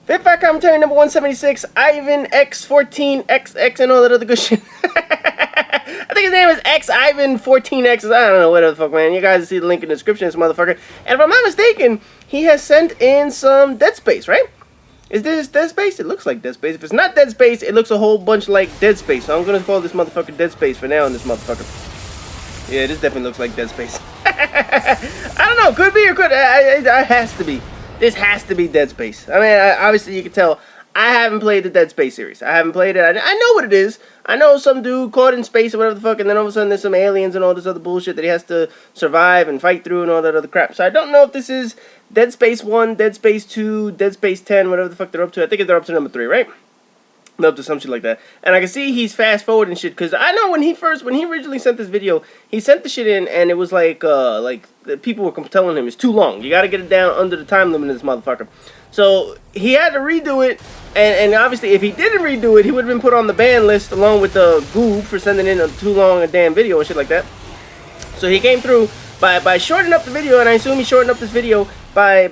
Fit Fat Commentary number 176, xIvan14x and all that other good shit. I think his name is xIvan14x. I don't know what the fuck, man. You guys see the link in the description, this motherfucker. And if I'm not mistaken, he has sent in some Dead Space, right? Is this Dead Space? It looks like Dead Space. If it's not Dead Space, it looks a whole bunch like Dead Space. So I'm gonna call this motherfucker Dead Space for now on this motherfucker. Yeah, this definitely looks like Dead Space. I don't know. Could be or could. It has to be. This has to be Dead Space. I mean, obviously you can tell I haven't played the Dead Space series. I haven't played it. I know what it is. I know some dude caught in space or whatever the fuck, and then all of a sudden there's some aliens and all this other bullshit that he has to survive and fight through and all that other crap. So I don't know if this is Dead Space 1, Dead Space 2, Dead Space 10, whatever the fuck they're up to. I think they're up to number 3, right? They're up to some shit like that. And I can see he's fast forwarding shit, because I know when he originally sent this video, he sent the shit in and it was like the people were telling him it's too long. You gotta get it down under the time limit of this motherfucker. So he had to redo it, and obviously if he didn't redo it, he would have been put on the ban list along with the goob for sending in too long a damn video and shit like that. So he came through by shortening up the video, and I assume he shortened up this video by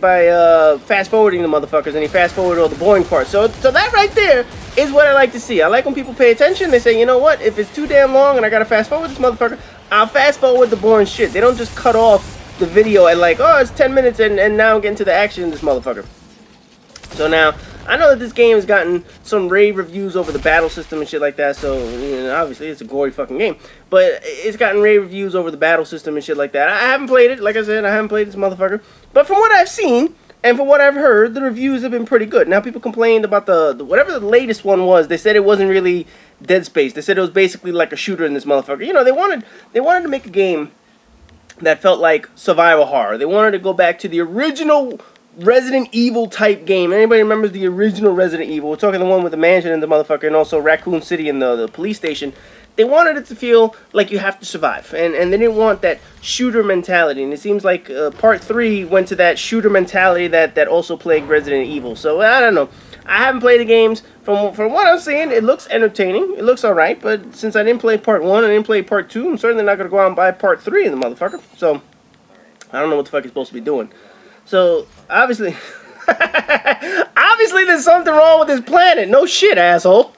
fast forwarding the motherfuckers, and he fast forwarded all the boring parts. So that right there is what I like to see. I like when people pay attention. They say, you know what, if it's too damn long and I gotta fast forward this motherfucker, I'll fast forward the boring shit. They don't just cut off the video at like, oh, it's 10 minutes and now I'm getting to the action in this motherfucker. So now, I know that this game has gotten some rave reviews over the battle system and shit like that, so, you know, obviously it's a gory fucking game, but it's gotten rave reviews over the battle system and shit like that. I haven't played it, like I said, I haven't played this motherfucker, but from what I've seen, and from what I've heard, the reviews have been pretty good. Now, people complained about the whatever the latest one was. They said it wasn't really Dead Space. They said it was basically like a shooter in this motherfucker. You know, they wanted to make a game that felt like survival horror. They wanted to go back to the original Resident Evil type game. Anybody remembers the original Resident Evil? We're talking the one with the mansion and the motherfucker, and also Raccoon City and the police station. They wanted it to feel like you have to survive, and they didn't want that shooter mentality. And it seems like Part 3 went to that shooter mentality that also plagued Resident Evil. So I don't know. I haven't played the games. From what I'm seeing, it looks entertaining. It looks alright, but since I didn't play Part 1 and I didn't play Part 2, I'm certainly not going to go out and buy Part 3 in the motherfucker. So I don't know what the fuck he's supposed to be doing. So obviously, obviously there's something wrong with this planet. No shit, asshole.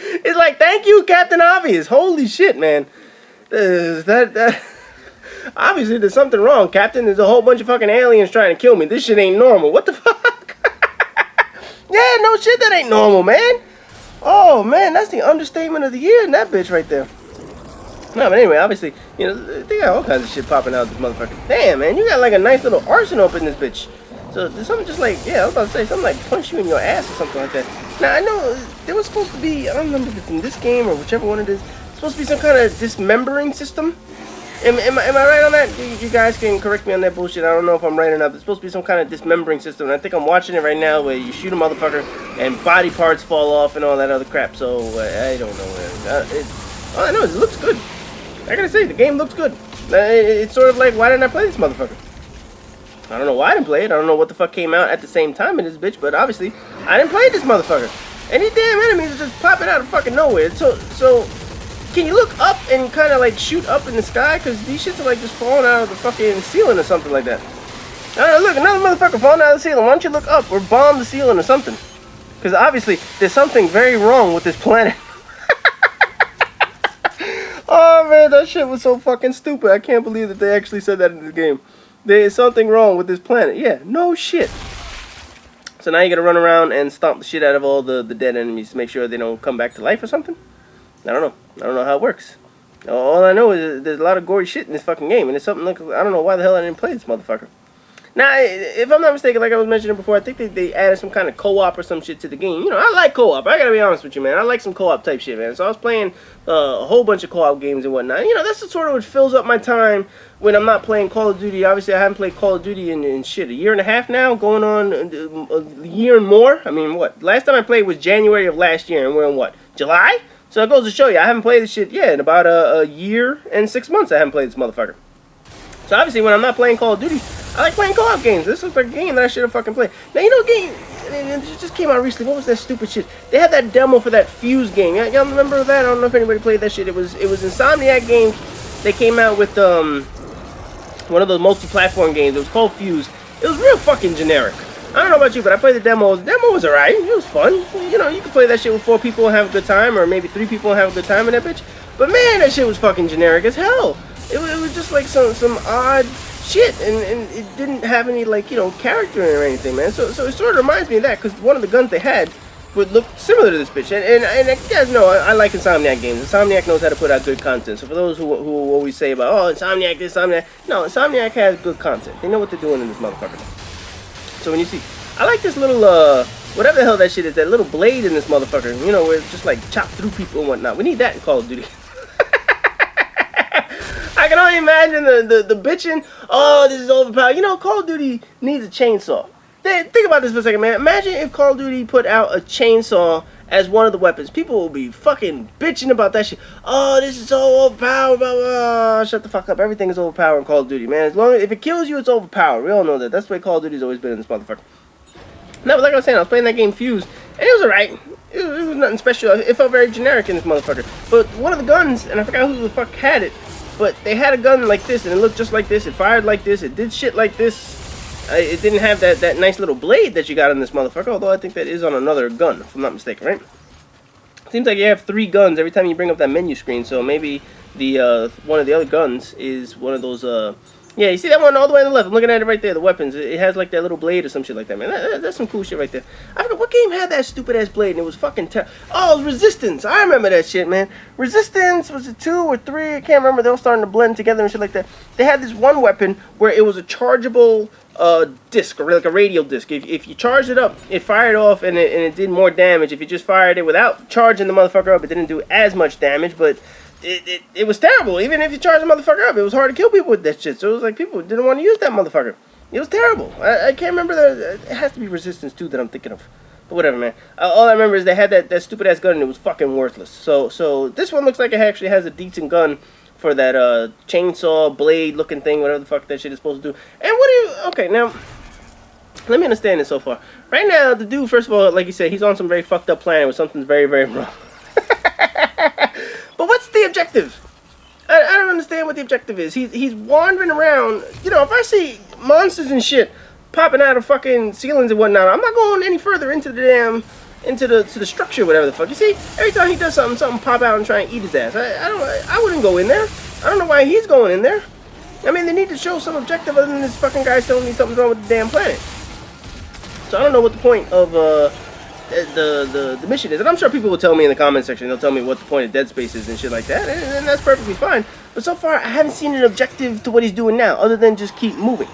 It's like, thank you, Captain Obvious. Holy shit, man. Obviously there's something wrong, Captain. There's a whole bunch of fucking aliens trying to kill me. This shit ain't normal. What the fuck? Yeah, no shit, that ain't normal, man. Oh, man, that's the understatement of the year in that bitch right there. No, but anyway, obviously, you know, they got all kinds of shit popping out of this motherfucker. Damn, man, you got like a nice little arsenal up in this bitch. So there's something just like, yeah, I was about to say, something like punch you in your ass or something like that. Now, I know there was supposed to be, I don't remember if it's in this game or whichever one it is, supposed to be some kind of dismembering system. Am I right on that? You guys can correct me on that bullshit. I don't know if I'm right or not. There's supposed to be some kind of dismembering system. And I think I'm watching it right now where you shoot a motherfucker and body parts fall off and all that other crap. So, I don't know. All I know is it looks good. I gotta say, the game looks good. It's sort of like, why didn't I play this motherfucker? I don't know why I didn't play it. I don't know what the fuck came out at the same time in this bitch, but obviously, I didn't play this motherfucker. Any damn enemies are just popping out of fucking nowhere. So, can you look up and kind of like shoot up in the sky? Because these shits are like just falling out of the fucking ceiling or something like that. Look, another motherfucker falling out of the ceiling. Why don't you look up or bomb the ceiling or something? Because obviously, there's something very wrong with this planet. Oh man, that shit was so fucking stupid. I can't believe that they actually said that in this game. There's something wrong with this planet. Yeah, no shit. So now you gotta run around and stomp the shit out of all the dead enemies to make sure they don't come back to life or something? I don't know. I don't know how it works. All I know is there's a lot of gory shit in this fucking game, and it's something like, I don't know why the hell I didn't play this motherfucker. Now, if I'm not mistaken, like I was mentioning before, I think they added some kind of co-op or some shit to the game. You know, I like co-op. I gotta be honest with you, man. I like some co-op type shit, man. So I was playing a whole bunch of co-op games and whatnot. You know, that's the sort of what fills up my time when I'm not playing Call of Duty. Obviously, I haven't played Call of Duty in shit, a year and a half now, going on a year and more. I mean, what? Last time I played was January of last year, and we're in what? July? So it goes to show you, I haven't played this shit yet. In about a year and 6 months, I haven't played this motherfucker. So obviously, when I'm not playing Call of Duty, I like playing co-op games. This looks like a game that I should have fucking played. Now, you know, game, it just came out recently. What was that stupid shit? They had that demo for that Fuse game. Y'all remember that? I don't know if anybody played that shit. It was Insomniac Games. They came out with one of those multi-platform games. It was called Fuse. It was real fucking generic. I don't know about you, but I played the demo. The demo was alright. It was fun. You know, you can play that shit with 4 people and have a good time, or maybe 3 people and have a good time in that bitch. But man, that shit was fucking generic as hell. It was just like some odd shit, and it didn't have any, like, you know, character or anything, man. So it sort of reminds me of that, because one of the guns they had would look similar to this bitch. And you guys know I like Insomniac games. Insomniac knows how to put out good content. So for those who always say about, oh, Insomniac this, Insomniac, no, Insomniac has good content. They know what they're doing in this motherfucker. So when you see, I like this little whatever the hell that shit is, that little blade in this motherfucker, you know, where it's just like chop through people and whatnot. We need that in Call of Duty. I can only imagine the bitching. Oh, this is overpowered. You know, Call of Duty needs a chainsaw. Think about this for a second, man. Imagine if Call of Duty put out a chainsaw as one of the weapons. People will be fucking bitching about that shit. Oh, this is so overpowered. Blah, blah. Shut the fuck up. Everything is overpowered in Call of Duty, man. As long as if it kills you, it's overpowered. We all know that. That's the way Call of Duty's always been in this motherfucker. No, but like I was saying, I was playing that game Fuse, and it was alright. It was nothing special. It felt very generic in this motherfucker. But one of the guns, and I forgot who the fuck had it, but they had a gun like this, and it looked just like this. It fired like this. It did shit like this. It didn't have that nice little blade that you got in this motherfucker, although I think that is on another gun, if I'm not mistaken, right? Seems like you have 3 guns every time you bring up that menu screen, so maybe the one of the other guns is one of those, yeah, you see that one all the way on the left? I'm looking at it right there, the weapons. It has like that little blade or some shit like that, man. That's some cool shit right there. I don't know, what game had that stupid-ass blade and it was fucking terrible? Oh, it was Resistance. I remember that shit, man. Resistance, was it 2 or 3? I can't remember. They were starting to blend together and shit like that. They had this one weapon where it was a chargeable disc, or like a radial disc. If you charged it up, it fired off and it did more damage. If you just fired it without charging the motherfucker up, it didn't do as much damage, but it was terrible. Even if you charged the motherfucker up, it was hard to kill people with that shit. So it was like people didn't want to use that motherfucker. It was terrible. I can't remember it has to be Resistance 2 that I'm thinking of. But whatever, man. All I remember is they had that stupid ass gun and it was fucking worthless. So this one looks like it actually has a decent gun for that chainsaw blade looking thing, whatever the fuck that shit is supposed to do. And what do you, okay, now let me understand this so far. Right now, the dude, first of all, like you said, he's on some very fucked up planet where something's very, very wrong. But what's the objective? I don't understand what the objective is. He's wandering around. You know, if I see monsters and shit popping out of fucking ceilings and whatnot, I'm not going any further into the damn, to the structure, whatever the fuck. You see, every time he does something pop out and try and eat his ass. I wouldn't go in there. I don't know why he's going in there. I mean, they need to show some objective other than this fucking guy telling me something's wrong with the damn planet. So I don't know what the point of the mission is, and I'm sure people will tell me in the comment section. They'll tell me what the point of Dead Space is and shit like that, and that's perfectly fine. But so far, I haven't seen an objective to what he's doing now, other than just keep moving.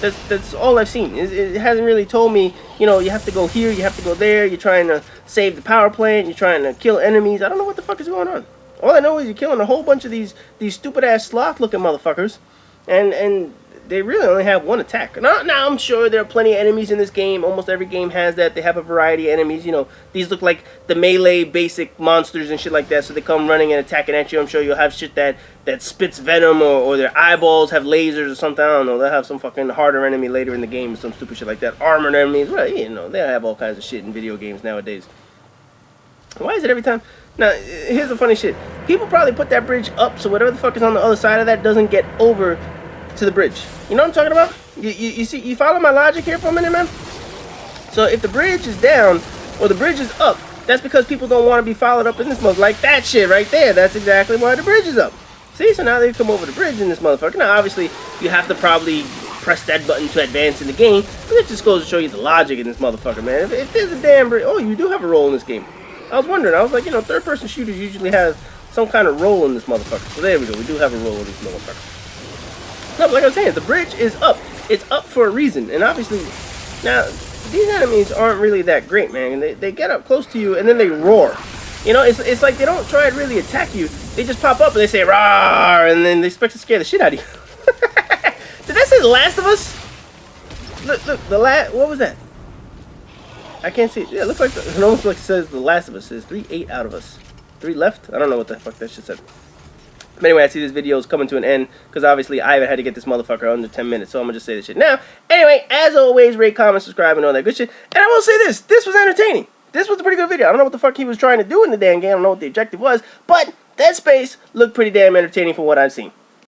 That's all I've seen. It hasn't really told me, you know, you have to go here, you have to go there. You're trying to save the power plant. You're trying to kill enemies. I don't know what the fuck is going on. All I know is you're killing a whole bunch of these stupid ass sloth-looking motherfuckers, and they really only have one attack. Now I'm sure there are plenty of enemies in this game. Almost every game has that. They have a variety of enemies. You know, these look like the melee basic monsters and shit like that. So they come running and attacking at you. I'm sure you'll have shit that spits venom, or their eyeballs have lasers or something. I don't know. They'll have some fucking harder enemy later in the game or some stupid shit like that. Armored enemies. Well, you know, they have all kinds of shit in video games nowadays. Why is it every time? Now, here's the funny shit. People probably put that bridge up so whatever the fuck is on the other side of that doesn't get over to the bridge. You know what I'm talking about? You see, you follow my logic here for a minute, man? So if the bridge is down or the bridge is up, that's because people don't want to be followed up in this motherfucker. Like that shit right there. That's exactly why the bridge is up. See, so now they've come over the bridge in this motherfucker. Now, obviously, you have to probably press that button to advance in the game, but it just goes to show you the logic in this motherfucker, man. If there's a damn bridge, oh, you do have a role in this game. I was wondering. I was like, you know, third-person shooters usually have some kind of role in this motherfucker. So there we go. We do have a role in this motherfucker. No, but like I was saying, the bridge is up. It's up for a reason. And obviously, now, these enemies aren't really that great, man. They get up close to you, and then they roar. You know, it's like they don't try to really attack you. They just pop up, and they say, "Rawr!" And then they expect to scare the shit out of you. Did that say The Last of Us? Look, what was that? I can't see it. Yeah, it looks like it almost like it says The Last of Us. It says 3-8 out of us. 3 left? I don't know what the fuck that shit said. But anyway, I see this video is coming to an end because obviously Ivan had to get this motherfucker under 10 minutes, so I'm gonna just say this shit now. Anyway, as always, rate, comment, subscribe, and all that good shit. And I will say this: this was entertaining. This was a pretty good video. I don't know what the fuck he was trying to do in the damn game. I don't know what the objective was, but Dead Space looked pretty damn entertaining from what I've seen.